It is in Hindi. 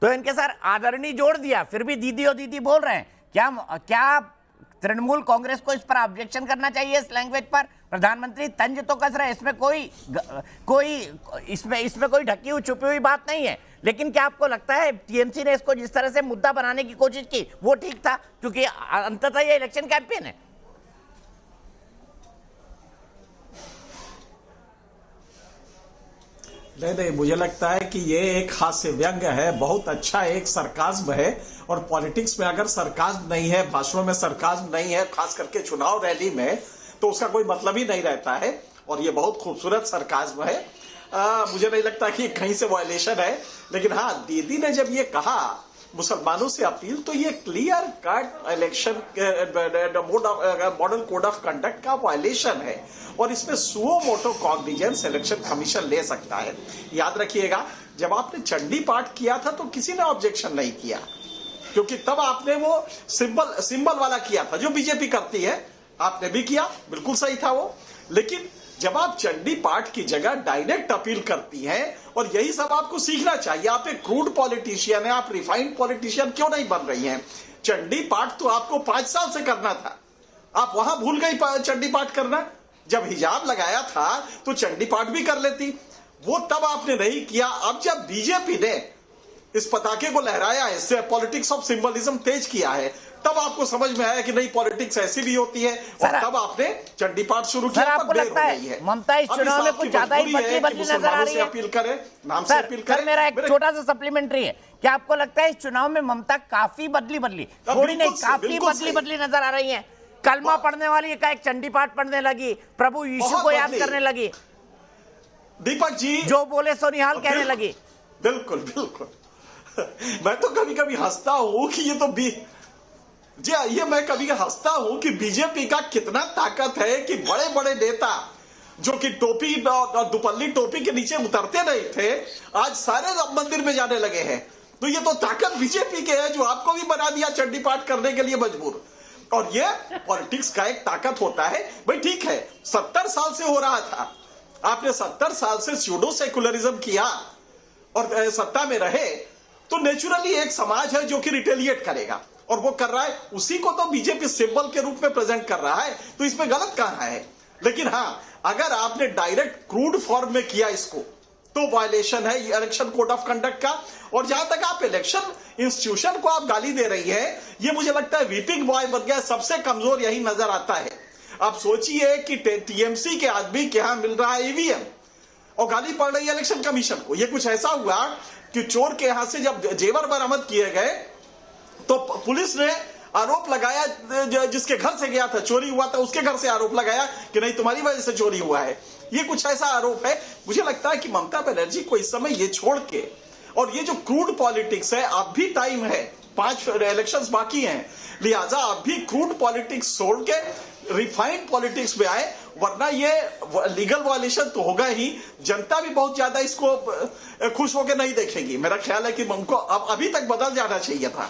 तो इनके साथ आदरणीय जोड़ दिया, फिर भी दीदी और दीदी बोल रहे हैं। क्या तृणमूल कांग्रेस को इस पर ऑब्जेक्शन करना चाहिए? इस लैंग्वेज पर प्रधानमंत्री तंज तो कस रहे हैं, इसमें कोई ढकी हुई छुपी हुई बात नहीं है। लेकिन क्या आपको लगता है टीएमसी ने इसको जिस तरह से मुद्दा बनाने की कोशिश की वो ठीक था? क्योंकि अंततः ये इलेक्शन कैंपेन है। नहीं, मुझे लगता है कि ये एक हास्य व्यंग है, बहुत अच्छा एक सरकाज्म है। और पॉलिटिक्स में अगर सरकाज्म नहीं है, भाषणों में सरकाज्म नहीं है, खास करके चुनाव रैली में, तो उसका कोई मतलब ही नहीं रहता है। और ये बहुत खूबसूरत सरकाज्म है। मुझे नहीं लगता कि कहीं से वायलेशन है। लेकिन हाँ, दीदी ने जब ये कहा मुसलमानों से अपील, तो ये clear cut election model code of conduct का वायलेशन है। और इसमें suo motu cognizance election commission ले सकता है। याद रखिएगा, जब आपने चंडी पाठ किया था तो किसी ने ऑब्जेक्शन नहीं किया, क्योंकि तब आपने वो सिंबल वाला किया था जो बीजेपी करती है। आपने भी किया, बिल्कुल सही था वो। लेकिन जब आप चंडी पाठ की जगह डायरेक्ट अपील करती हैं, और यही सब आपको सीखना चाहिए। आप एक क्रूड पॉलिटिशियन है, आप रिफाइंड पॉलिटिशियन क्यों नहीं बन रही हैं? चंडी पाठ तो आपको 5 साल से करना था, आप वहां भूल गई चंडी पाठ करना। जब हिजाब लगाया था तो चंडी पाठ भी कर लेती, वो तब आपने नहीं किया। अब जब बीजेपी ने इस पताके को लहराया है, इससे पॉलिटिक्स ऑफ सिंबलिज्म तेज किया है, तब आपको समझ में आया कि नहीं, पॉलिटिक्स ऐसी भी होती है। और तब आपने चंडी पाठ शुरू किया। आपको लगता है ममता इस चुनाव में कुछ ज्यादा ही बदली नजर आ रही है? अपील करें, नाम से अपील करें। मेरा एक छोटा सा सप्लीमेंट्री है, क्या आपको लगता है इस चुनाव में ममता काफी बदली थोड़ी नहीं, काफी बदली नजर आ रही है? कलमा पढ़ने वाली एक चंडी पाठ पढ़ने लगी, प्रभु यीशु को याद करने लगी, दीपक जी जो बोले सोनिहाल कहने लगी। बिल्कुल मैं तो कभी कभी हंसता हूं कि मैं कभी हंसता हूं कि बीजेपी का कितना ताकत है कि बड़े बड़े नेता जो कि टोपी और दुपल्ली टोपी के नीचे उतरते नहीं थे, आज सारे मंदिर में जाने लगे हैं। तो ये तो ताकत बीजेपी के है, जो आपको भी बना दिया चंडी पाठ करने के लिए मजबूर। और ये पॉलिटिक्स का एक ताकत होता है। भाई ठीक है, 70 साल से हो रहा था, आपने 70 साल से स्यूडो सेकुलरिज्म किया और सत्ता में रहे, तो नेचुरली एक समाज है जो कि रिटेलिएट करेगा, और वो कर रहा है। उसी को तो बीजेपी सिंबल के रूप में प्रेजेंट कर रहा है, तो इसमें गलत कहां है? लेकिन हाँ, अगर आपने डायरेक्ट क्रूड फॉर्म में किया इसको, तो वायलेशन है इलेक्शन कोड ऑफ कंडक्ट का। और जहां तक आप इलेक्शन इंस्टीट्यूशन को आप गाली दे रही है, ये मुझे लगता है वीपिंग बॉय बन गया, सबसे कमजोर यही नजर आता है। आप सोचिए कि टीएमसी के आदमी के यहां मिल रहा है ईवीएम, और गाली पड़ रही है इलेक्शन कमीशन को। ये कुछ ऐसा हुआ कि चोर के यहां से जब जेवर बरामद किए गए, तो पुलिस ने आरोप लगाया, जिसके घर से गया था, चोरी हुआ था, उसके घर से आरोप लगाया कि नहीं, तुम्हारी वजह से चोरी हुआ है। ये कुछ ऐसा आरोप है। मुझे लगता है कि ममता बनर्जी को इस समय ये छोड़ के, और ये जो क्रूड पॉलिटिक्स है, अब भी टाइम है, 5 इलेक्शंस बाकी हैं, लिहाजा अब भी क्रूड पॉलिटिक्स छोड़ के रिफाइंड पॉलिटिक्स में आए, वरना ये लीगल वायलेशन तो होगा ही। जनता भी बहुत ज्यादा इसको खुश होकर नहीं देखेगी। मेरा ख्याल है कि उनको अब अभी तक बदल जाना चाहिए था।